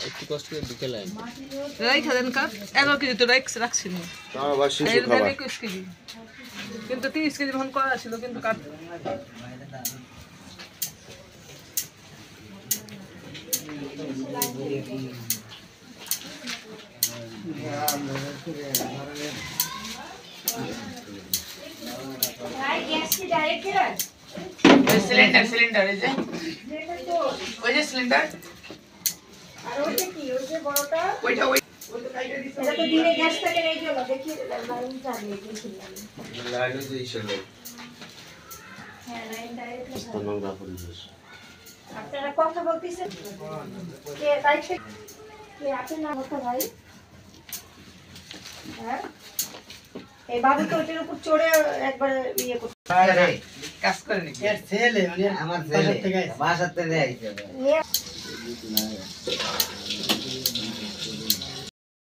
একটু কষ্ট করে বিকেলে রাই খাদেন কাপ 11 কেজি তো রাখছি না আবার শিশু খাবার 21 কেজি কিন্তু 30 কেজি মন করা ছিল কিন্তু কাট সিলিন্ডার এই যে ওই যে সিলিন্ডার আর ওইটা কি ওই যে বড়টা ওইটা ওই এটা তো দিনে গ্যাস থেকে নেই জন্য দেখিয়ে লাইন চালিয়ে দিয়েছিলাম লাইনে যে ইশালে হ্যাঁ লাইন ডাইরেক্ট নোংরা পরিবেশ আপনারা কথা বলতেছেন কে তাই কে আপনি না কথা ভাই হ্যাঁ এই বাবু তো ওটার উপর চড়ে একবার ইয়ে করতে কাজ করে নাকি ছেলে মানে আমার ছেলে বাসাতে আইছে